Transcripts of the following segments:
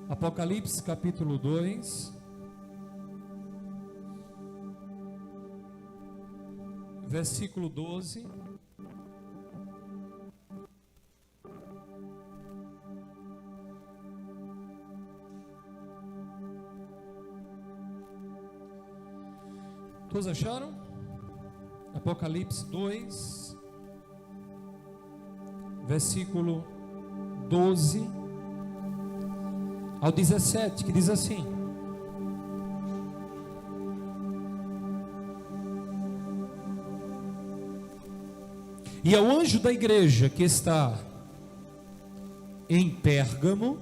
Apocalipse capítulo 2, versículo 12. Todos acharam? Apocalipse 2, versículo 12 ao 17, que diz assim: E ao anjo da igreja que está em Pérgamo,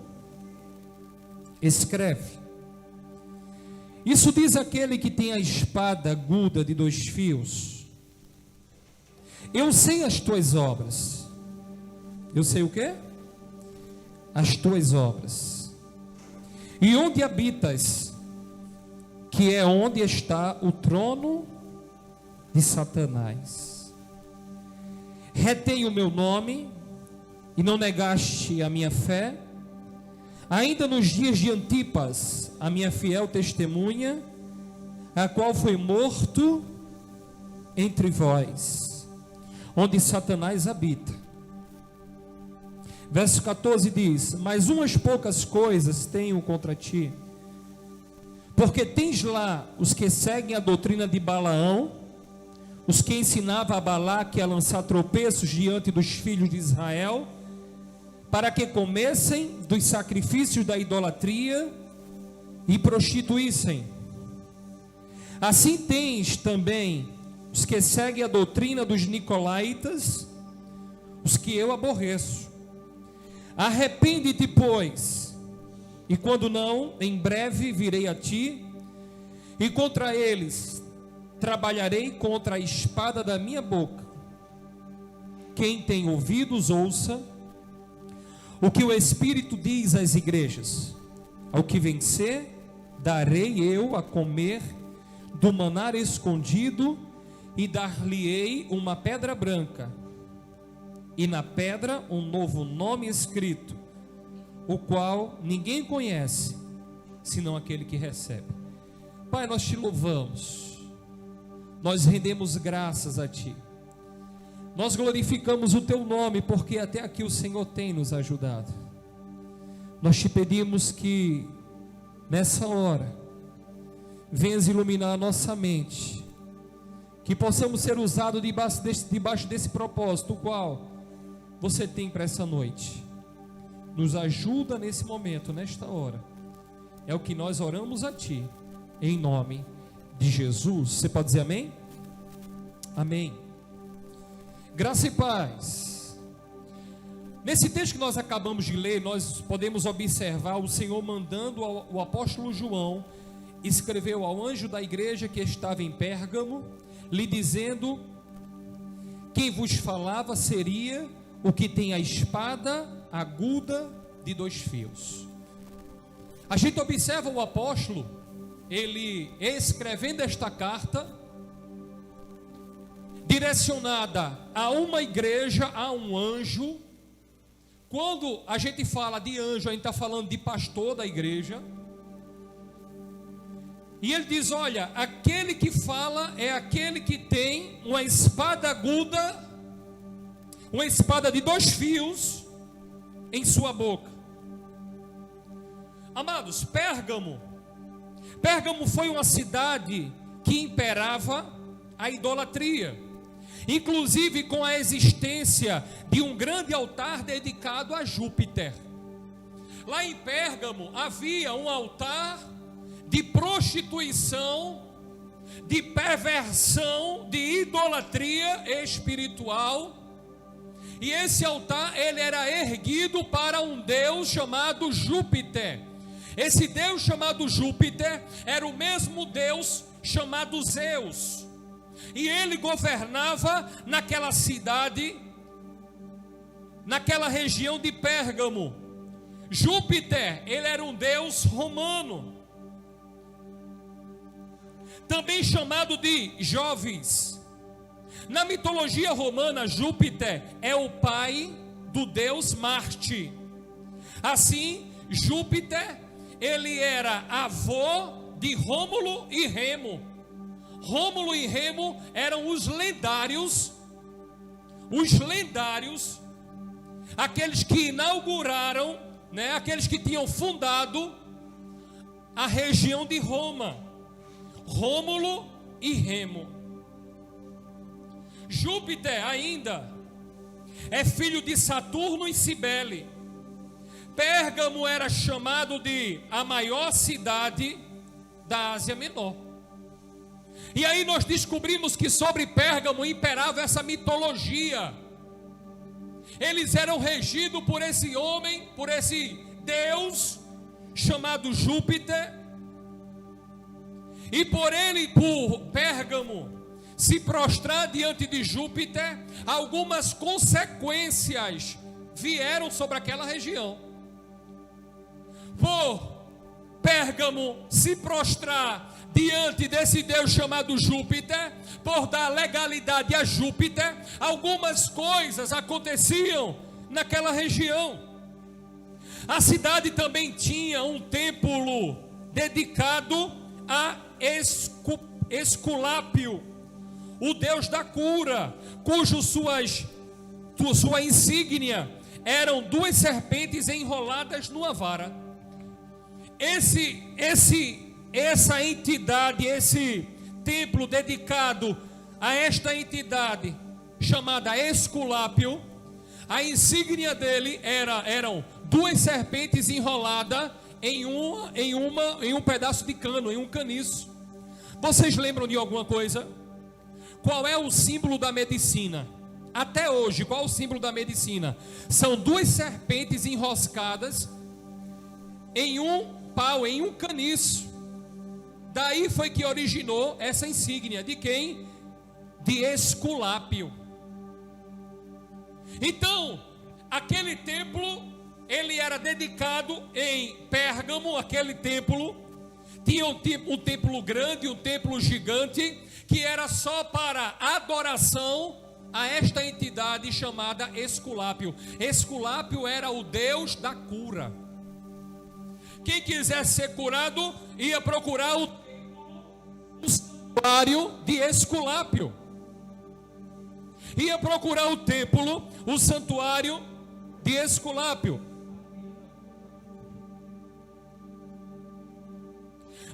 escreve: Isso diz aquele que tem a espada aguda de 2 fios. Eu sei as tuas obras. Eu sei o quê? As tuas obras. E onde habitas, que é onde está o trono de Satanás. Retém o meu nome e não negaste a minha fé, ainda nos dias de Antipas, a minha fiel testemunha, a qual foi morto entre vós, onde Satanás habita. Verso 14 diz: Mas umas poucas coisas tenho contra ti, porque tens lá os que seguem a doutrina de Balaão, os que ensinava a Balaque a lançar tropeços diante dos filhos de Israel, para que comessem dos sacrifícios da idolatria e prostituíssem. Assim tens também os que seguem a doutrina dos nicolaítas, os que eu aborreço. Arrepende-te, pois, e quando não, em breve virei a ti, e contra eles trabalharei contra a espada da minha boca. Quem tem ouvidos, ouça o que o Espírito diz às igrejas. Ao que vencer, darei eu a comer do maná escondido, e dar-lhe-ei uma pedra branca, e na pedra um novo nome escrito, o qual ninguém conhece, senão aquele que recebe. Pai, nós te louvamos, nós rendemos graças a ti, nós glorificamos o teu nome, porque até aqui o Senhor tem nos ajudado. Nós te pedimos que nessa hora venhas iluminar a nossa mente, que possamos ser usados debaixo desse propósito, o qual você tem para essa noite. Nos ajuda nesse momento, nesta hora. É o que nós oramos a ti, em nome de Jesus. Você pode dizer amém? Amém. Graça e paz. Nesse texto que nós acabamos de ler, nós podemos observar o Senhor mandando o apóstolo João, escreveu ao anjo da igreja que estava em Pérgamo, lhe dizendo: quem vos falava seria o que tem a espada aguda de 2 fios. A gente observa o apóstolo, ele escrevendo esta carta, direcionada a uma igreja, a um anjo. Quando a gente fala de anjo, a gente está falando de pastor da igreja. E ele diz: olha, aquele que fala é aquele que tem uma espada aguda, uma espada de 2 fios em sua boca. Amados, Pérgamo foi uma cidade que imperava a idolatria, inclusive com a existência de um grande altar dedicado a Júpiter. Lá em Pérgamo havia um altar de prostituição, de perversão, de idolatria espiritual. E esse altar, ele era erguido para um deus chamado Júpiter. Esse deus chamado Júpiter era o mesmo deus chamado Zeus. E ele governava naquela cidade, naquela região de Pérgamo. Júpiter, ele era um deus romano, também chamado de Jovis. Na mitologia romana, Júpiter é o pai do deus Marte. Assim, Júpiter ele era avô de Rômulo e Remo. Rômulo e Remo eram os lendários, aqueles que inauguraram, né, aqueles que tinham fundado a região de Roma. Rômulo e Remo. Júpiter ainda é filho de Saturno e Cibele. Pérgamo era chamado de a maior cidade da Ásia Menor. E aí nós descobrimos que sobre Pérgamo imperava essa mitologia. Eles eram regidos por esse homem, por esse Deus chamado Júpiter. E por Pérgamo se prostrar diante de Júpiter, algumas consequências vieram sobre aquela região. Por Pérgamo se prostrar diante desse Deus chamado Júpiter, por dar legalidade a Júpiter, algumas coisas aconteciam naquela região. A cidade também tinha um templo dedicado a Esculápio, o deus da cura, cujo sua insígnia eram duas serpentes enroladas numa vara. Essa entidade, esse templo dedicado a esta entidade chamada Esculápio, a insígnia dele eram duas serpentes enroladas em um pedaço de cano, em um caniço. Vocês lembram de alguma coisa? Qual é o símbolo da medicina? Até hoje, qual é o símbolo da medicina? São duas serpentes enroscadas em um pau, em um caniço. Daí foi que originou essa insígnia. De quem? De Esculápio. Então, aquele templo, ele era dedicado em Pérgamo. Aquele templo tinha um templo grande, um templo gigante, que era só para adoração a esta entidade chamada Esculápio. Esculápio era o deus da cura. Quem quisesse ser curado ia procurar o santuário de Esculápio. Ia procurar o templo, o santuário de Esculápio.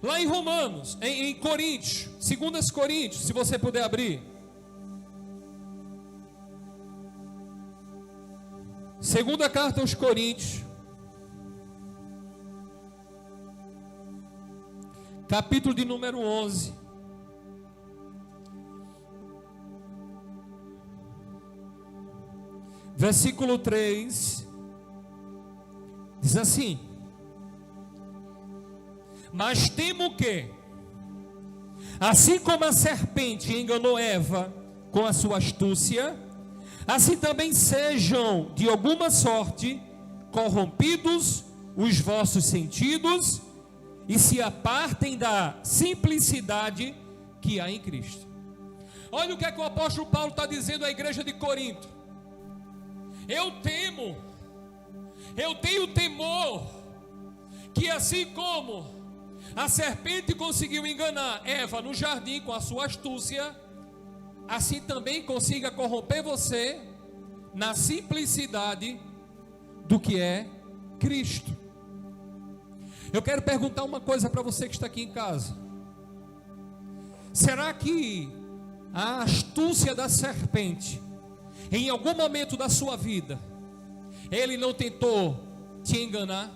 Lá em Romanos, em Coríntios, 2 Coríntios, se você puder abrir. 2ª carta aos Coríntios, capítulo de número 11. Versículo 3. Diz assim: mas temo que, assim como a serpente enganou Eva com a sua astúcia, assim também sejam de alguma sorte corrompidos os vossos sentidos e se apartem da simplicidade que há em Cristo. Olha o que é que o apóstolo Paulo está dizendo à igreja de Corinto. Eu tenho temor que assim como a serpente conseguiu enganar Eva no jardim com a sua astúcia, assim também consiga corromper você na simplicidade do que é Cristo. Eu quero perguntar uma coisa para você que está aqui em casa. Será que a astúcia da serpente, em algum momento da sua vida, ele não tentou te enganar?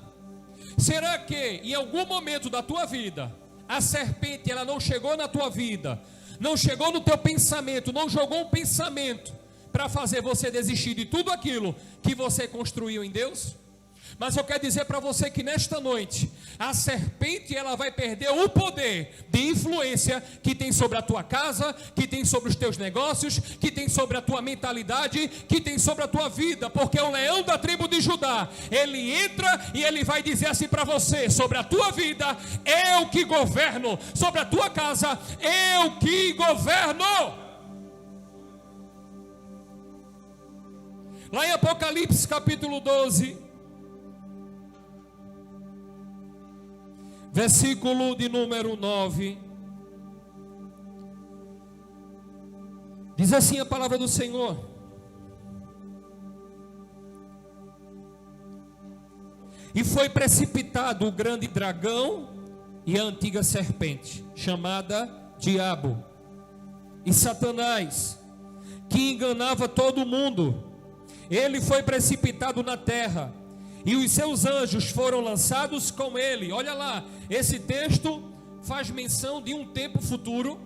Será que em algum momento da tua vida, a serpente ela não chegou na tua vida, não chegou no teu pensamento, não jogou um pensamento para fazer você desistir de tudo aquilo que você construiu em Deus? Mas eu quero dizer para você que nesta noite, a serpente ela vai perder o poder de influência que tem sobre a tua casa, que tem sobre os teus negócios, que tem sobre a tua mentalidade, que tem sobre a tua vida, porque o leão da tribo de Judá, ele entra e ele vai dizer assim para você: sobre a tua vida, eu que governo, sobre a tua casa, eu que governo. Lá em Apocalipse capítulo 12, versículo de número 9. Diz assim a palavra do Senhor: e foi precipitado o grande dragão e a antiga serpente, chamada Diabo e Satanás, que enganava todo mundo. Ele foi precipitado na terra, e os seus anjos foram lançados com ele. Olha lá, esse texto faz menção de um tempo futuro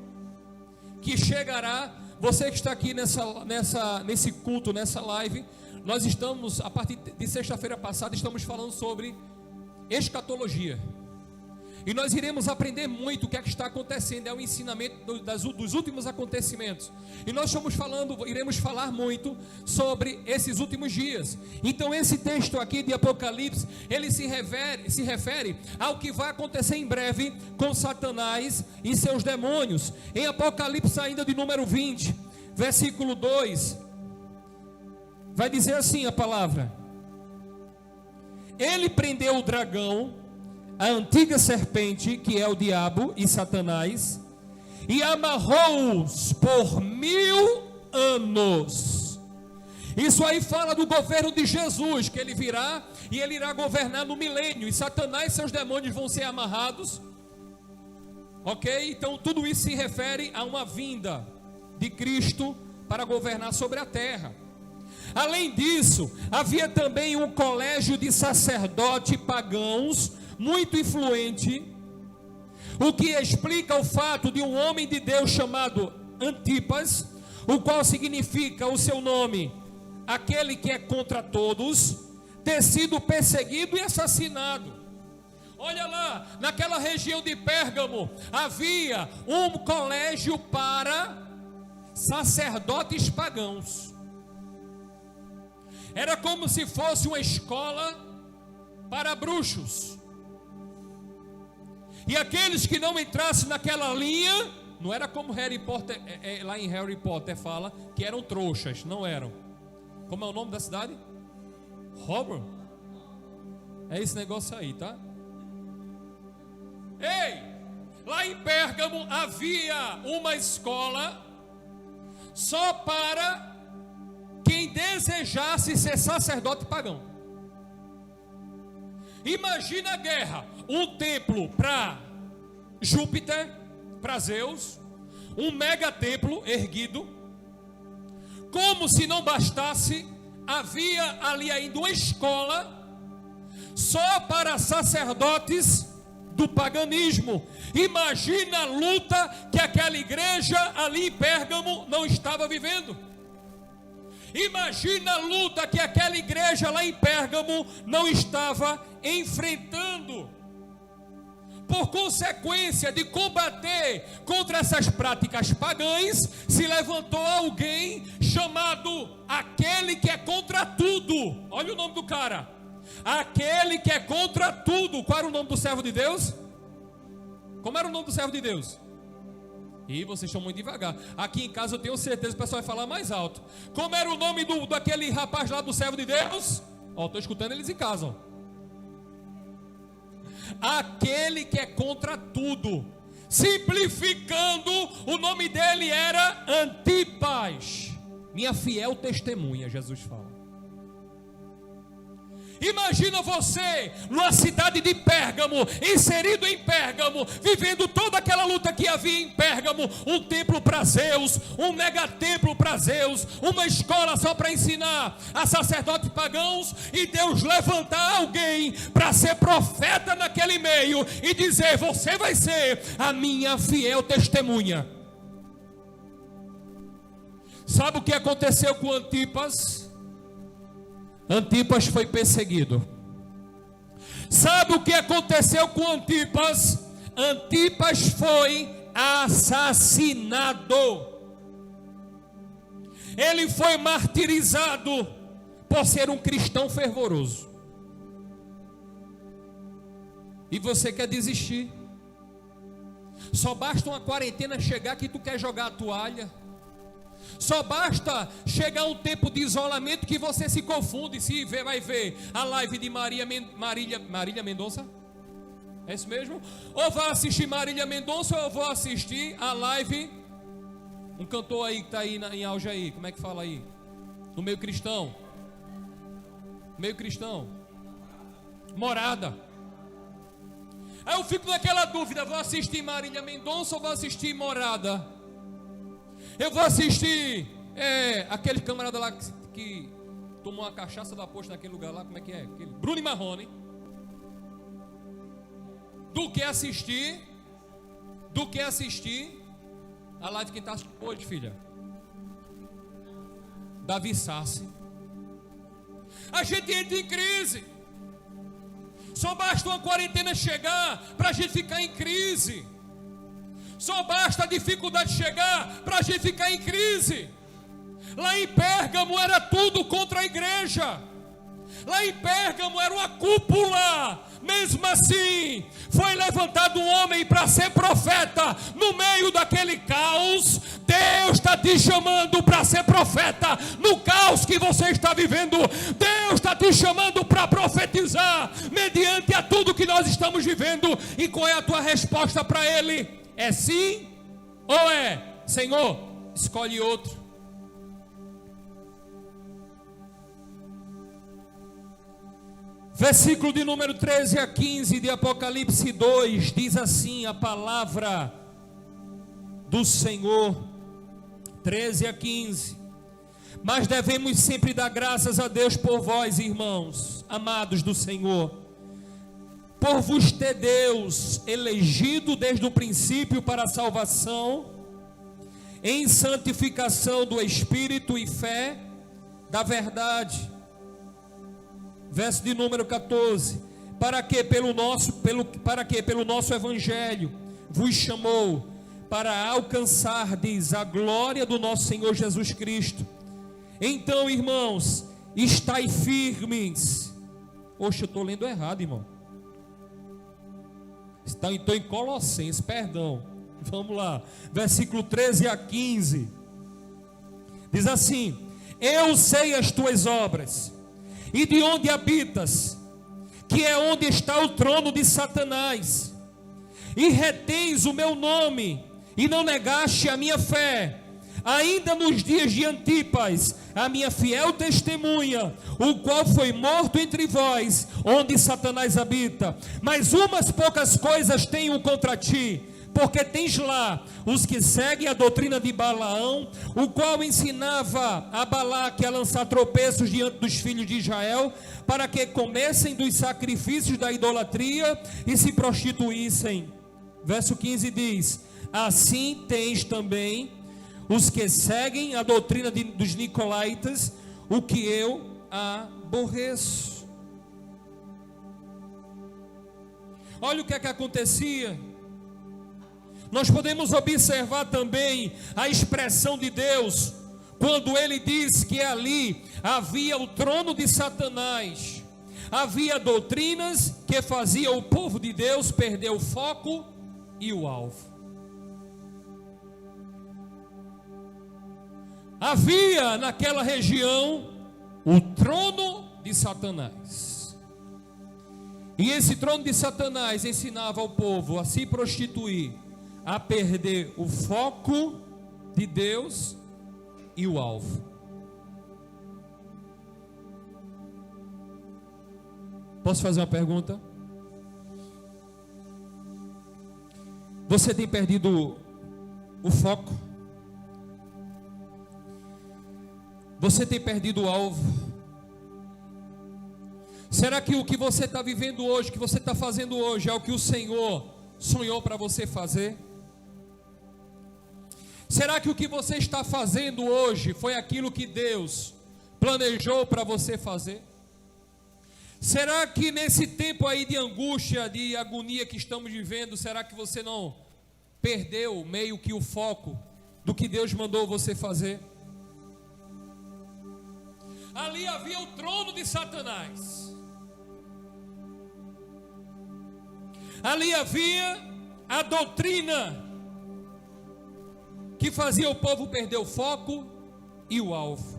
que chegará. Você que está aqui nesse culto, nessa live, nós estamos, a partir de sexta-feira passada, estamos falando sobre escatologia. E nós iremos aprender muito o que é que está acontecendo, é o ensinamento dos últimos acontecimentos. E nós iremos falar muito sobre esses últimos dias. Então esse texto aqui de Apocalipse, ele se refere ao que vai acontecer em breve com Satanás e seus demônios. Em Apocalipse ainda de número 20, versículo 2, vai dizer assim a palavra: ele prendeu o dragão, a antiga serpente, que é o diabo e Satanás, e amarrou-os por 1000 anos. Isso aí fala do governo de Jesus, que ele virá e ele irá governar no milênio, e Satanás e seus demônios vão ser amarrados. Ok? Então tudo isso se refere a uma vinda de Cristo para governar sobre a terra. Além disso, havia também um colégio de sacerdotes pagãos muito influente, o que explica o fato de um homem de Deus chamado Antipas, o qual significa o seu nome, aquele que é contra todos, ter sido perseguido e assassinado. Olha lá, naquela região de Pérgamo havia um colégio para sacerdotes pagãos. Era como se fosse uma escola para bruxos. E aqueles que não entrassem naquela linha, não era como Harry Potter, lá em Harry Potter fala que eram trouxas, não eram. Como é o nome da cidade? Hogwarts? É esse negócio aí, tá? Ei, lá em Pérgamo havia uma escola só para quem desejasse ser sacerdote pagão. Imagina a guerra, um templo para Júpiter, para Zeus, um mega templo erguido. Como se não bastasse, havia ali ainda uma escola só para sacerdotes do paganismo. Imagina a luta que aquela igreja ali em Pérgamo não estava vivendo. Imagina a luta que aquela igreja lá em Pérgamo não estava enfrentando. Por consequência de combater contra essas práticas pagãs, se levantou alguém chamado aquele que é contra tudo. Olha o nome do cara: aquele que é contra tudo. Qual era o nome do servo de Deus? Como era o nome do servo de Deus? E vocês estão muito devagar. Aqui em casa eu tenho certeza que o pessoal vai falar mais alto. Como era o nome daquele rapaz lá do servo de Deus? Ó, estou escutando eles em casa. Aquele que é contra tudo. Simplificando, o nome dele era Antipas. Minha fiel testemunha, Jesus fala. Imagina você numa cidade de Pérgamo, inserido em Pérgamo, vivendo toda aquela luta que havia em Pérgamo. Um templo para Zeus, um megatemplo para Zeus, uma escola só para ensinar a sacerdotes pagãos, e Deus levantar alguém para ser profeta naquele meio e dizer: você vai ser a minha fiel testemunha. Sabe o que aconteceu com Antipas? Antipas foi perseguido. Sabe o que aconteceu com Antipas? Antipas foi assassinado. Ele foi martirizado por ser um cristão fervoroso. E você quer desistir? Só basta uma quarentena chegar que tu quer jogar a toalha. Só basta chegar um tempo de isolamento que você se confunde. Se vai ver a live de Marília Mendonça. É isso mesmo? Ou vai assistir Marília Mendonça, ou eu vou assistir a live. Um cantor aí que está aí em auge aí. Como é que fala aí? No meio cristão. Meio cristão. Morada. Aí eu fico naquela dúvida. Vou assistir Marília Mendonça ou vou assistir Morada? Eu vou assistir aquele camarada lá que tomou uma cachaça da posta naquele lugar lá. Como é que é? Aquele Bruno e Marrone. Do que assistir a live que está hoje, filha. Davi Sassi. A gente entra em crise. Só basta uma quarentena chegar para a gente ficar em crise. Só basta a dificuldade chegar para a gente ficar em crise. Lá em Pérgamo era tudo contra a igreja. Lá em Pérgamo era uma cúpula. Mesmo assim, foi levantado um homem para ser profeta. No meio daquele caos, Deus está te chamando para ser profeta. No caos que você está vivendo, Deus está te chamando para profetizar, mediante a tudo que nós estamos vivendo. E qual é a tua resposta para Ele? É sim ou é Senhor, escolhe outro? Versículo de número 13 a 15 de Apocalipse 2, diz assim a palavra do Senhor, 13 a 15. Mas devemos sempre dar graças a Deus por vós, irmãos, amados do Senhor, por vos ter Deus elegido desde o princípio para a salvação, em santificação do Espírito e fé da verdade. Verso de número 14, para que pelo nosso evangelho vos chamou, para alcançardes a glória do nosso Senhor Jesus Cristo. Então, irmãos, estai firmes. Oxe, eu estou lendo errado, irmão. Estou em Colossenses, perdão. Vamos lá, versículo 13 a 15. Diz assim: eu sei as tuas obras, e de onde habitas, que é onde está o trono de Satanás, e retens o meu nome, e não negaste a minha fé, ainda nos dias de Antipas, a minha fiel testemunha, o qual foi morto entre vós, onde Satanás habita. Mas umas poucas coisas tenho contra ti, porque tens lá os que seguem a doutrina de Balaão, o qual ensinava a Balaque a lançar tropeços diante dos filhos de Israel, para que comessem dos sacrifícios da idolatria e se prostituíssem. Verso 15 diz: assim tens também os que seguem a doutrina dos nicolaítas, o que eu aborreço. Olha o que é que acontecia. Nós podemos observar também a expressão de Deus, quando Ele diz que ali havia o trono de Satanás, havia doutrinas que faziam o povo de Deus perder o foco e o alvo. Havia naquela região o trono de Satanás, e esse trono de Satanás ensinava ao povo a se prostituir, a perder o foco de Deus e o alvo. Posso fazer uma pergunta? Você tem perdido o foco? Você tem perdido o alvo? Será que o que você está vivendo hoje, o que você está fazendo hoje, é o que o Senhor sonhou para você fazer? Será que o que você está fazendo hoje foi aquilo que Deus planejou para você fazer? Será que nesse tempo aí de angústia, de agonia que estamos vivendo, será que você não perdeu meio que o foco do que Deus mandou você fazer? Ali havia o trono de Satanás. Ali havia a doutrina que fazia o povo perder o foco e o alvo.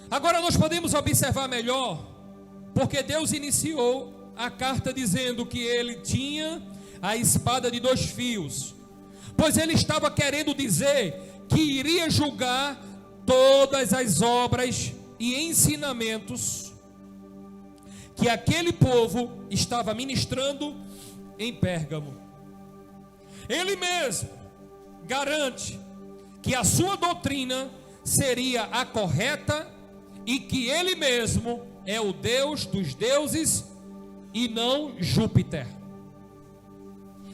Agora nós podemos observar melhor, porque Deus iniciou a carta dizendo que ele tinha a espada de 2 fios, pois ele estava querendo dizer que iria julgar todas as obras e ensinamentos que aquele povo estava ministrando em Pérgamo. Ele mesmo garante que a sua doutrina seria a correta e que ele mesmo é o Deus dos deuses e não Júpiter.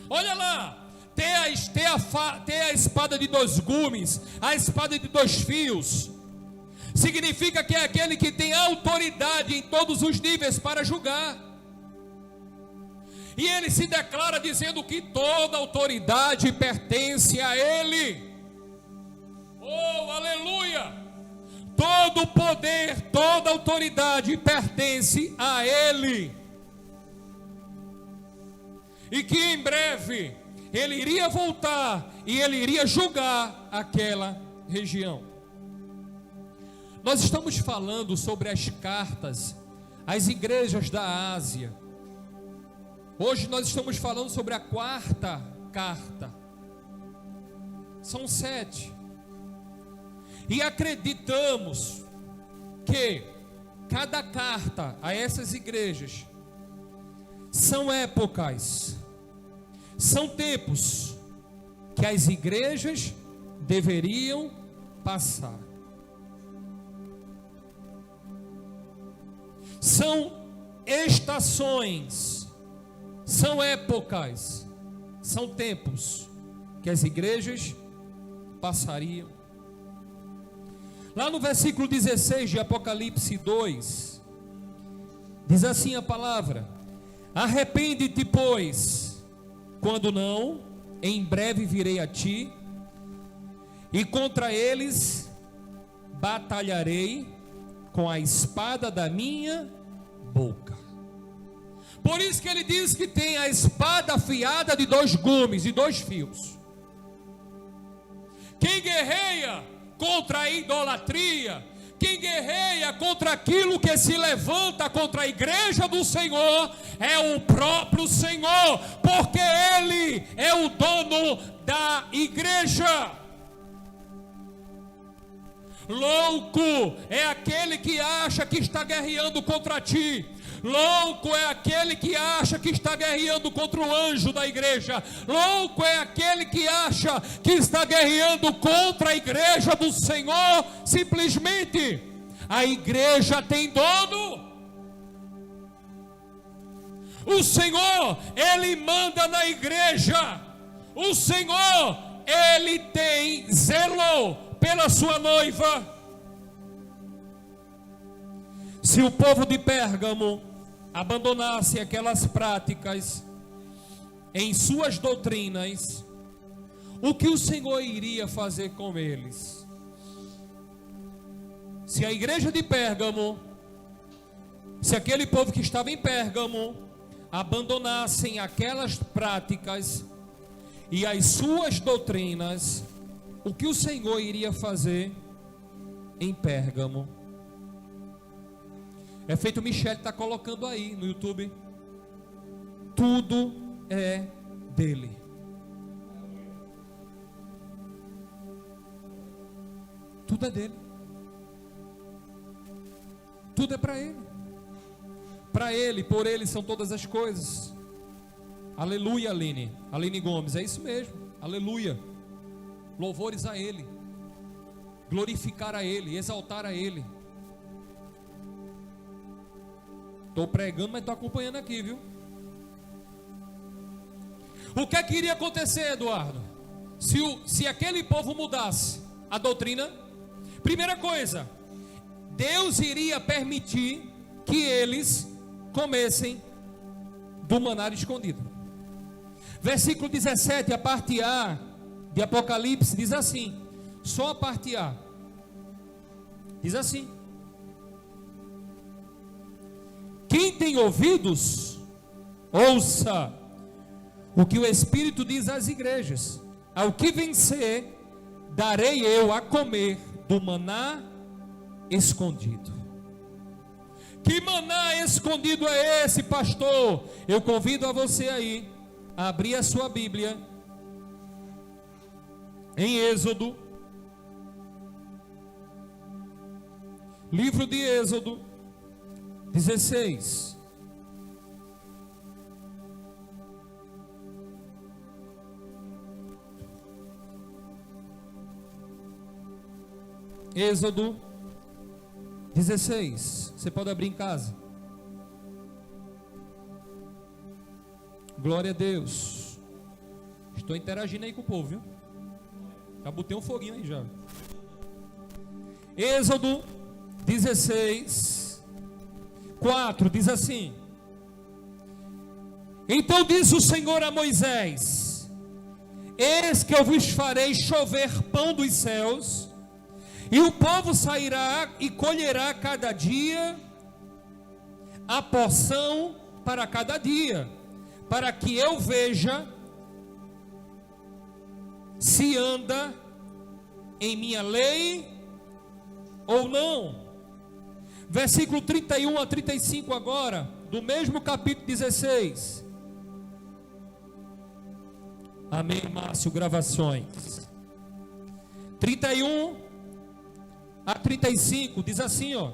Olha lá, ter a espada de 2 gumes, a espada de 2 fios, significa que é aquele que tem autoridade em todos os níveis para julgar. E ele se declara dizendo que toda autoridade pertence a ele. Oh, aleluia! Todo poder, toda autoridade pertence a ele. E que em breve ele iria voltar e ele iria julgar aquela região. Nós estamos falando sobre as cartas às igrejas da Ásia. Hoje nós estamos falando sobre a 4ª carta. São 7. E acreditamos que cada carta a essas igrejas são épocas, são tempos que as igrejas deveriam passar. São estações, são épocas, são tempos que as igrejas passariam. Lá no versículo 16 de Apocalipse 2, diz assim a palavra: arrepende-te, pois, quando não, em breve virei a ti, e contra eles batalharei com a espada da minha boca. Por isso que ele diz que tem a espada afiada de 2 gumes e 2 fios. Quem guerreia contra a idolatria, quem guerreia contra aquilo que se levanta contra a igreja do Senhor, é o próprio Senhor, porque Ele é o dono da igreja. Louco é aquele que acha que está guerreando contra ti. Louco é aquele que acha que está guerreando contra o anjo da igreja. Louco é aquele que acha que está guerreando contra a igreja do Senhor. Simplesmente, a igreja tem dono. O Senhor, Ele manda na igreja. O Senhor, Ele tem zelo pela sua noiva. Se o povo de Pérgamo abandonasse aquelas práticas em suas doutrinas, o que o Senhor iria fazer com eles? Se a igreja de Pérgamo, se aquele povo que estava em Pérgamo abandonassem aquelas práticas e as suas doutrinas, o que o Senhor iria fazer em Pérgamo? É feito, Michele está colocando aí no YouTube. Tudo é dele. Tudo é dele. Tudo é para ele. Para ele, por ele são todas as coisas. Aleluia, Aline. Aline Gomes, é isso mesmo. Aleluia. Louvores a ele. Glorificar a ele, exaltar a ele. Estou pregando, mas estou acompanhando aqui, viu? O que é que iria acontecer, Eduardo? Se aquele povo mudasse a doutrina? Primeira coisa, Deus iria permitir que eles comessem do maná escondido. Versículo 17, a parte A de Apocalipse, diz assim, só a parte A, diz assim: quem tem ouvidos, ouça o que o Espírito diz às igrejas. Ao que vencer, darei eu a comer do maná escondido. Que maná escondido é esse, pastor? Eu convido a você aí a abrir a sua Bíblia em Êxodo, livro de Êxodo 16. Êxodo 16. Você pode abrir em casa. Glória a Deus. Estou interagindo aí com o povo, viu? Já botei um foguinho aí já. Êxodo 16, 4 diz assim: Então disse o Senhor a Moisés: Eis que eu vos farei chover pão dos céus, e o povo sairá e colherá cada dia a porção para cada dia, para que eu veja se anda em minha lei ou não. Versículo 31 a 35 agora, do mesmo capítulo 16. Amém, Márcio, gravações. 31 a 35, diz assim, ó: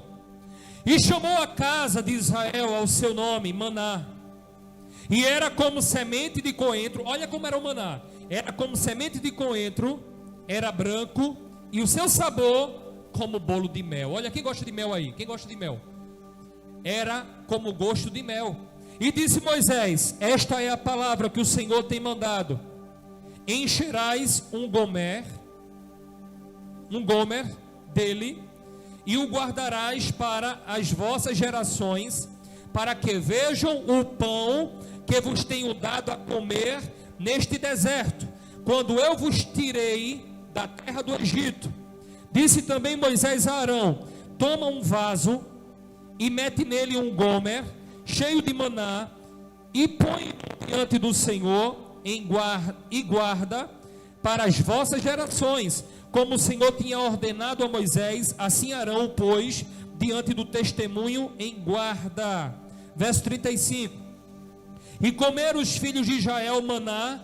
E chamou a casa de Israel ao seu nome, maná, e era como semente de coentro. Olha como era o maná: era como semente de coentro, era branco, e o seu sabor como bolo de mel. Olha, quem gosta de mel aí? Quem gosta de mel? Era como gosto de mel. E disse Moisés: Esta é a palavra que o Senhor tem mandado: Encherás um gomer dele, e o guardarás para as vossas gerações, para que vejam o pão que vos tenho dado a comer neste deserto, quando eu vos tirei da terra do Egito. Disse também Moisés a Arão: Toma um vaso e mete nele um gomer cheio de maná, e põe diante do Senhor e guarda para as vossas gerações, como o Senhor tinha ordenado a Moisés, assim Arão pôs diante do testemunho em guarda. Verso 35: E comeram os filhos de Israel maná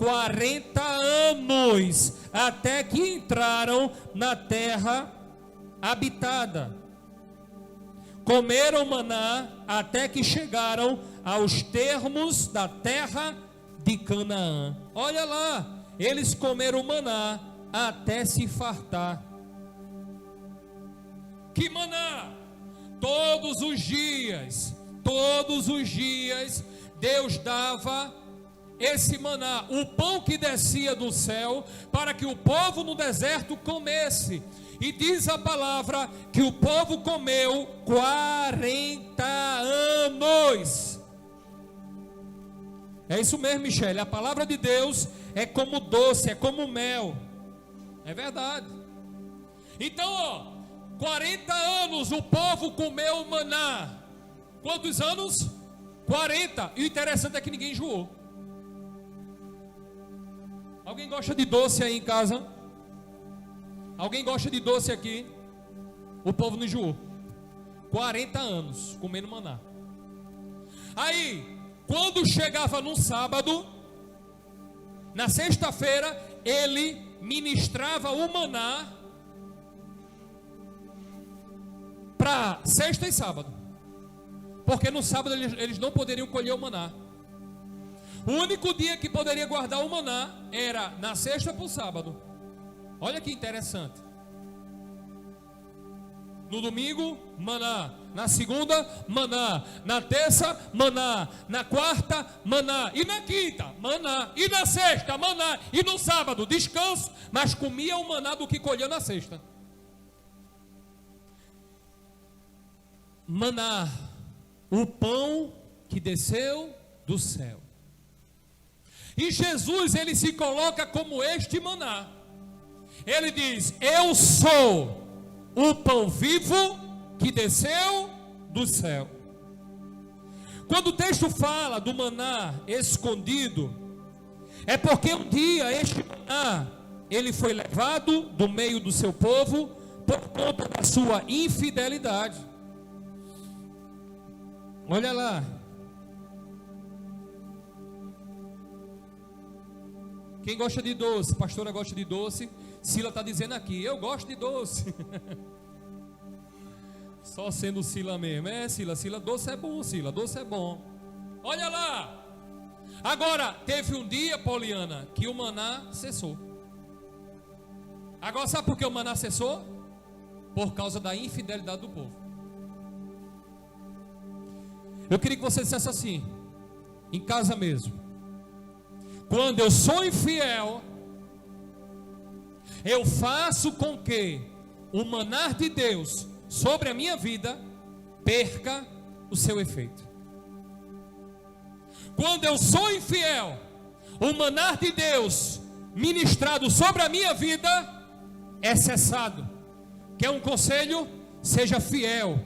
40 anos, até que entraram na terra habitada. Comeram maná até que chegaram aos termos da terra de Canaã. Olha lá, eles comeram maná até se fartar. Que maná? Todos os dias, Deus dava esse maná, o pão que descia do céu, para que o povo no deserto comesse. E diz a palavra que o povo comeu 40 anos. É isso mesmo, Michele, a palavra de Deus é como doce, é como mel. É verdade. Então, ó, 40 anos o povo comeu maná. Quantos anos? 40. E o interessante é que ninguém enjoou. Alguém gosta de doce aí em casa? Alguém gosta de doce aqui? O povo não enjoou. 40 anos comendo maná. Aí, quando chegava no sábado, na sexta-feira, ele ministrava o maná para sexta e sábado, porque no sábado eles não poderiam colher o maná. O único dia que poderia guardar o maná era na sexta para o sábado. Olha que interessante. No domingo, maná. Na segunda, maná. Na terça, maná. Na quarta, maná. E na quinta, maná. E na sexta, maná. E no sábado, descanso. Mas comia o maná do que colhia na sexta. Maná, o pão que desceu do céu. E Jesus, ele se coloca como este maná. Ele diz: Eu sou o pão vivo que desceu do céu. Quando o texto fala do maná escondido, é porque um dia este maná, ele foi levado do meio do seu povo por conta da sua infidelidade. Olha lá. Quem gosta de doce? Pastora gosta de doce. Sila está dizendo aqui, eu gosto de doce. Só sendo Sila mesmo. É, Sila, doce é bom, Sila, doce é bom. Olha lá. Agora, teve um dia, Poliana, que o maná cessou. Agora, sabe por que o maná cessou? Por causa da infidelidade do povo. Eu queria que você dissesse assim, em casa mesmo: quando eu sou infiel, eu faço com que o maná de Deus sobre a minha vida perca o seu efeito. Quando eu sou infiel, o maná de Deus ministrado sobre a minha vida é cessado. Quer um conselho? Seja fiel.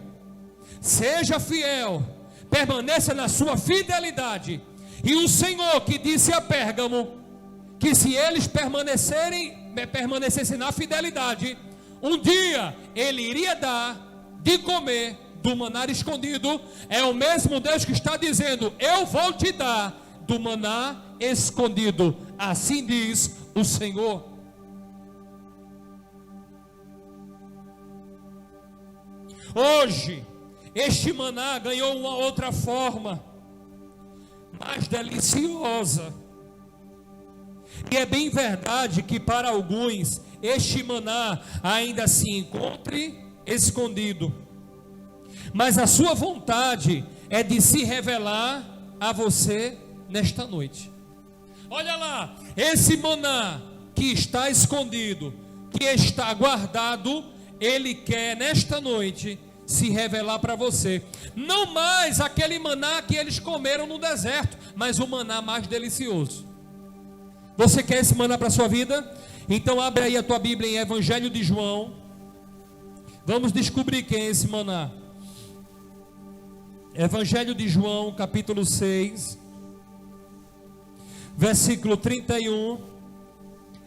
Seja fiel. Permaneça na sua fidelidade. E o Senhor que disse a Pérgamo que se eles permanecessem na fidelidade, um dia Ele iria dar de comer do maná escondido. É o mesmo Deus que está dizendo: eu vou te dar do maná escondido. Assim diz o Senhor. Hoje, este maná ganhou uma outra forma, mais deliciosa. E é bem verdade que para alguns este maná ainda se encontre escondido, mas a sua vontade é de se revelar a você nesta noite. Olha lá, esse maná que está escondido, que está guardado, Ele quer nesta noite se revelar para você. Não mais aquele maná que eles comeram no deserto, mas o maná mais delicioso. Você quer esse maná para a sua vida? Então abre aí a tua Bíblia em Evangelho de João. Vamos descobrir quem é esse maná. Evangelho de João, capítulo 6, versículo 31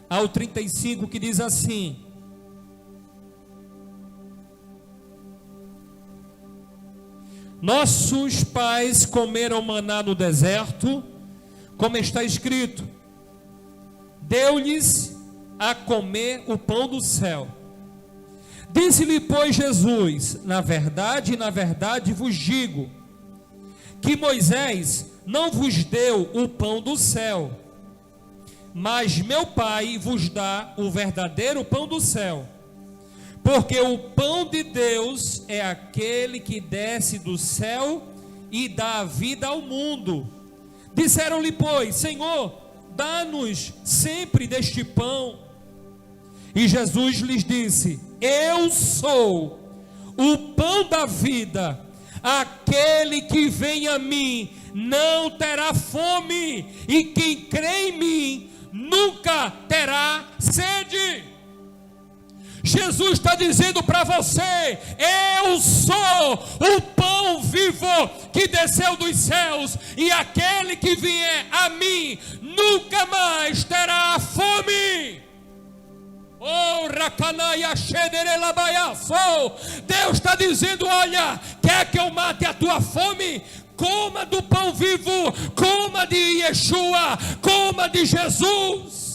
ao 35, que diz assim: nossos pais comeram maná no deserto, como está escrito: deu-lhes a comer o pão do céu. Disse-lhe, pois, Jesus: na verdade vos digo, que Moisés não vos deu o pão do céu, mas meu Pai vos dá o verdadeiro pão do céu. Porque o pão de Deus é aquele que desce do céu e dá a vida ao mundo. Disseram-lhe, pois: Senhor, dá-nos sempre deste pão. E Jesus lhes disse: eu sou o pão da vida. Aquele que vem a mim não terá fome, e quem crê em mim nunca terá sede. Jesus está dizendo para você: eu sou o pão vivo que desceu dos céus, e aquele que vier a mim nunca mais terá fome. Oh, Racanaya Shederelabaiaço. Deus está dizendo: olha, quer que eu mate a tua fome? Coma do pão vivo, coma de Yeshua, coma de Jesus.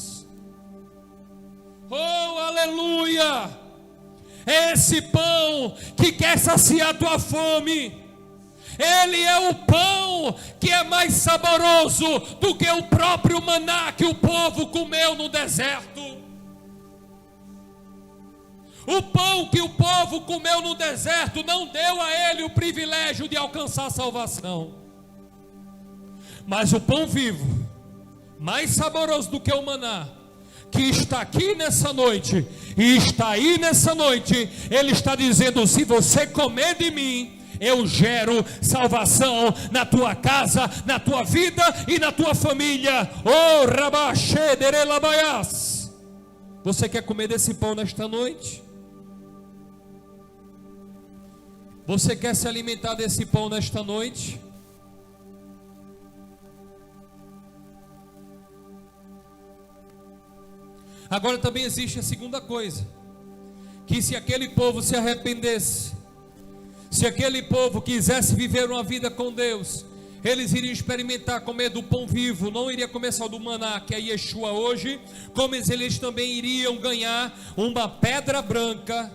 Oh, aleluia! Esse pão que quer saciar a tua fome, ele é o pão que é mais saboroso do que o próprio maná que o povo comeu no deserto. O pão que o povo comeu no deserto não deu a ele o privilégio de alcançar a salvação. Mas o pão vivo, mais saboroso do que o maná, que está aqui nessa noite, e está aí nessa noite, ele está dizendo: se você comer de mim, eu gero salvação na tua casa, na tua vida e na tua família. Oh, Rabaxê derelabaiás. Você quer comer desse pão nesta noite? Você quer se alimentar desse pão nesta noite? Agora também existe a segunda coisa, que se aquele povo se arrependesse, Se aquele povo quisesse viver uma vida com Deus, eles iriam experimentar comer do pão vivo, não iria comer só do maná, que é Yeshua hoje, como eles também iriam ganhar uma pedra branca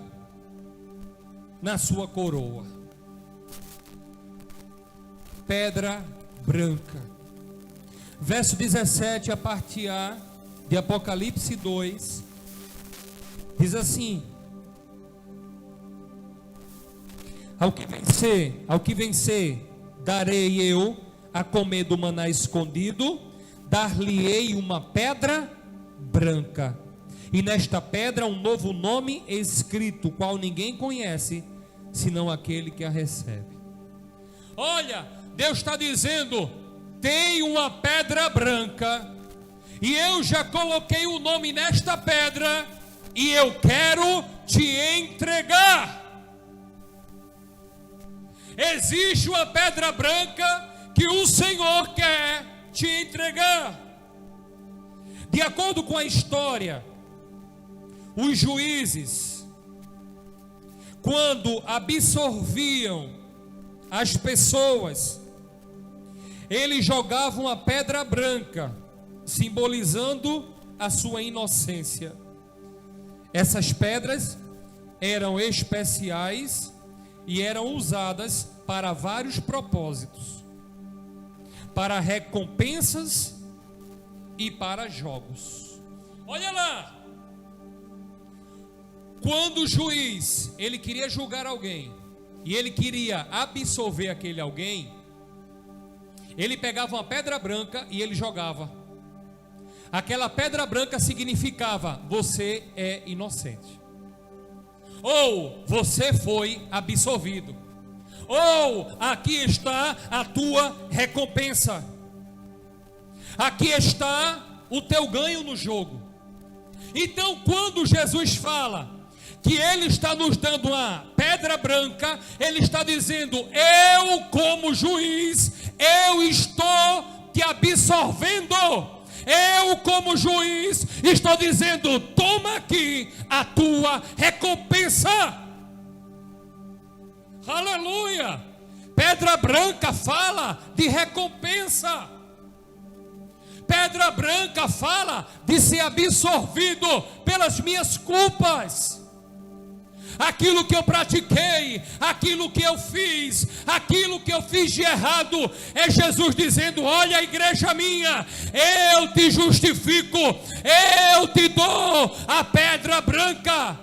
na sua coroa. Pedra branca. Verso 17, a parte A de Apocalipse 2, diz assim: ao que vencer, darei eu a comer do maná escondido, dar-lhe-ei uma pedra branca, e nesta pedra um novo nome escrito, qual ninguém conhece, senão aquele que a recebe. Olha, Deus está dizendo: tem uma pedra branca, e eu já coloquei o nome nesta pedra, e eu quero te entregar. Existe uma pedra branca que o Senhor quer te entregar. De acordo com a história, os juízes, quando absorviam as pessoas, eles jogavam a pedra branca, simbolizando a sua inocência. Essas pedras eram especiais e eram usadas para vários propósitos, para recompensas e para jogos. Olha lá, quando o juiz, ele queria julgar alguém, e ele queria absolver aquele alguém, ele pegava uma pedra branca e ele jogava. Aquela pedra branca significava: você é inocente, ou você foi absolvido, ou aqui está a tua recompensa, aqui está o teu ganho no jogo. Então, quando Jesus fala que Ele está nos dando uma pedra branca, Ele está dizendo: eu como juiz, eu estou te absorvendo. Eu como juiz estou dizendo: toma aqui a tua recompensa. Aleluia. Pedra branca fala de recompensa. Pedra branca fala de ser absorvido pelas minhas culpas. Aquilo que eu pratiquei, aquilo que eu fiz, aquilo que eu fiz de errado, é Jesus dizendo: olha, igreja minha, eu te justifico, eu te dou a pedra branca.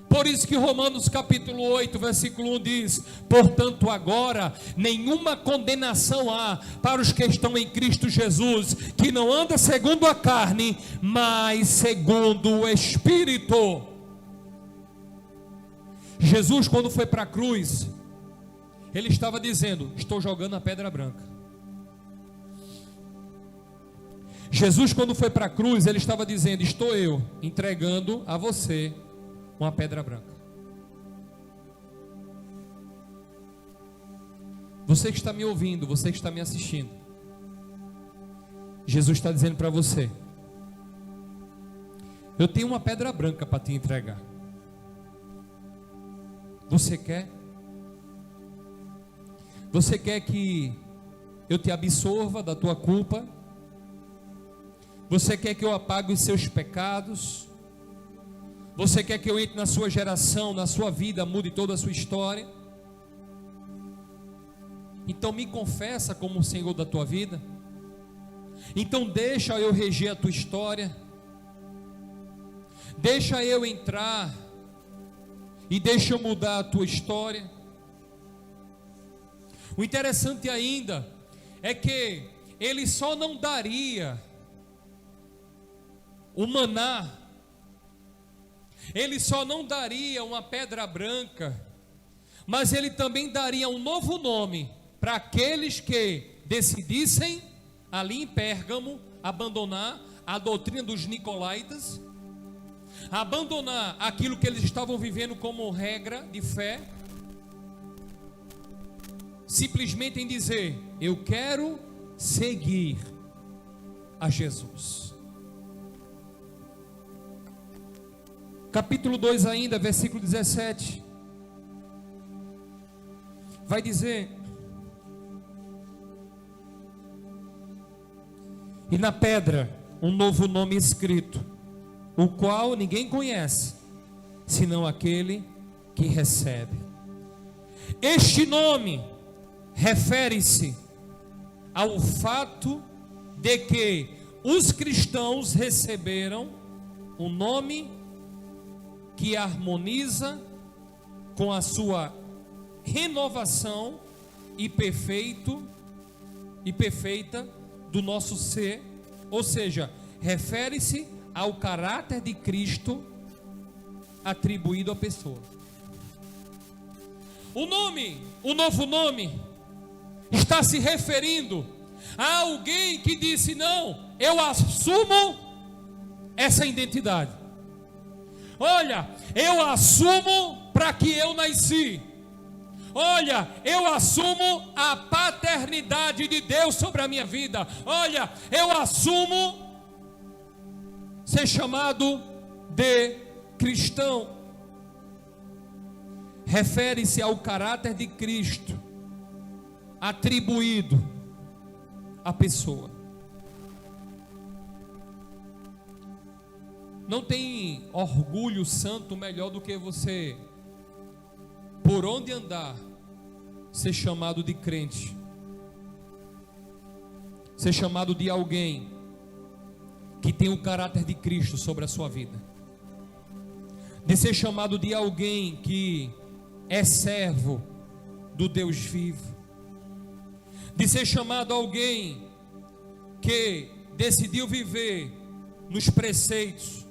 Por isso que Romanos capítulo 8, versículo 1 diz: portanto agora nenhuma condenação há para os que estão em Cristo Jesus, que não anda segundo a carne, mas segundo o Espírito. Jesus, quando foi para a cruz, Ele estava dizendo: estou jogando a pedra branca. Jesus, quando foi para a cruz, Ele estava dizendo: estou eu entregando a você uma pedra branca. Você que está me ouvindo, você que está me assistindo, Jesus está dizendo para você: eu tenho uma pedra branca para te entregar. Você quer? Você quer que eu te absolva da tua culpa? Você quer que eu apague os seus pecados? Você quer que eu entre na sua geração, na sua vida, mude toda a sua história? Então me confessa como o Senhor da tua vida. Então deixa eu reger a tua história. Deixa eu entrar e deixa eu mudar a tua história. O interessante ainda é que Ele só não daria o maná, Ele só não daria uma pedra branca, mas Ele também daria um novo nome para aqueles que decidissem ali em Pérgamo abandonar a doutrina dos nicolaítas, abandonar aquilo que eles estavam vivendo como regra de fé, simplesmente em dizer: eu quero seguir a Jesus. Capítulo 2 ainda, versículo 17. vai dizer: e na pedra um novo nome escrito, o qual ninguém conhece, senão aquele que recebe. Este nome refere-se ao fato de que os cristãos receberam um nome que harmoniza com a sua renovação e perfeita do nosso ser, ou seja, refere-se ao caráter de Cristo atribuído à pessoa. O novo nome, está se referindo a alguém que disse: não, eu assumo essa identidade. Olha, eu assumo para que eu nasci. Olha, eu assumo a paternidade de Deus sobre a minha vida. Olha, eu assumo ser chamado de cristão. Refere-se ao caráter de Cristo atribuído à pessoa. Não tem orgulho santo melhor do que você, por onde andar, ser chamado de crente, ser chamado de alguém que tem o caráter de Cristo sobre a sua vida, de ser chamado de alguém que é servo do Deus vivo, de ser chamado alguém que decidiu viver nos preceitos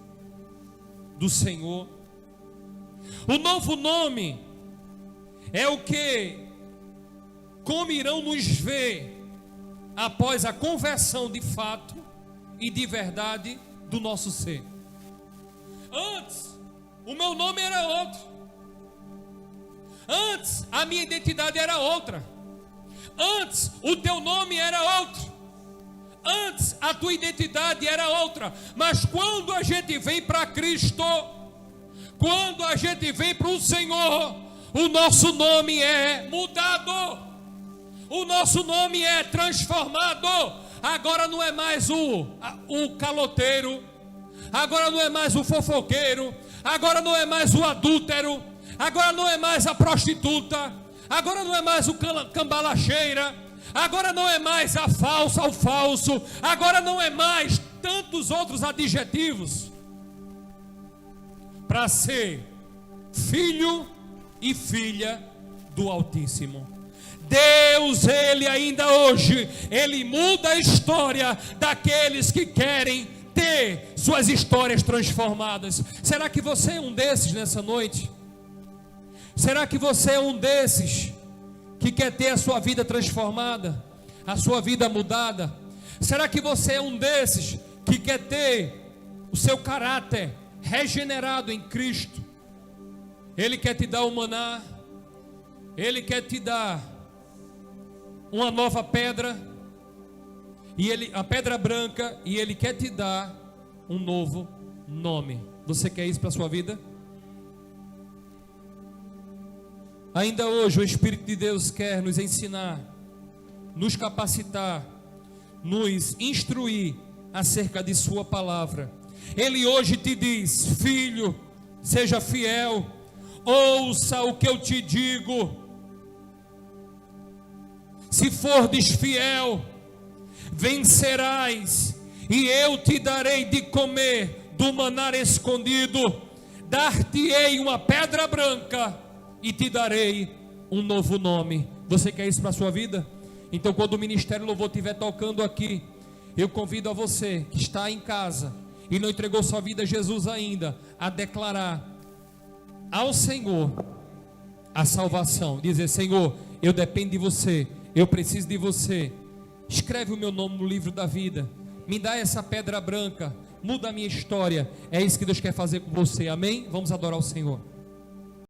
do Senhor. O novo nome é o que, como irão nos ver após a conversão de fato e de verdade do nosso ser. Antes, o meu nome era outro. Antes, a minha identidade era outra. Antes, o teu nome era outro. Antes, a tua identidade era outra. Mas quando a gente vem para Cristo, quando a gente vem para o Senhor, o nosso nome é mudado. O nosso nome é transformado. Agora não é mais o caloteiro. Agora não é mais o fofoqueiro. Agora não é mais o adúltero. Agora não é mais a prostituta. Agora não é mais o cambalacheira. Agora não é mais a falsa, o falso. Agora não é mais tantos outros adjetivos. Para ser filho e filha do Altíssimo. Deus, Ele ainda hoje, Ele muda a história daqueles que querem ter suas histórias transformadas. Será que você é um desses nessa noite? Será que você é um desses que quer ter a sua vida transformada, a sua vida mudada? Será que você é um desses que quer ter o seu caráter regenerado em Cristo? Ele quer te dar o maná, Ele quer te dar uma nova pedra, a pedra branca, e Ele quer te dar um novo nome. Você quer isso para a sua vida? Ainda hoje o Espírito de Deus quer nos ensinar, nos capacitar, nos instruir acerca de sua palavra. Ele hoje te diz: filho, seja fiel, ouça o que eu te digo. Se fordes fiel, vencerás, e eu te darei de comer do maná escondido, dar-te-ei uma pedra branca, e te darei um novo nome. Você quer isso para a sua vida? Então, quando o Ministério Louvor estiver tocando aqui, eu convido a você que está em casa e não entregou sua vida a Jesus ainda, a declarar ao Senhor a salvação. Dizer: Senhor, eu dependo de você, eu preciso de você. Escreve o meu nome no livro da vida, me dá essa pedra branca, muda a minha história. É isso que Deus quer fazer com você, amém? Vamos adorar o Senhor.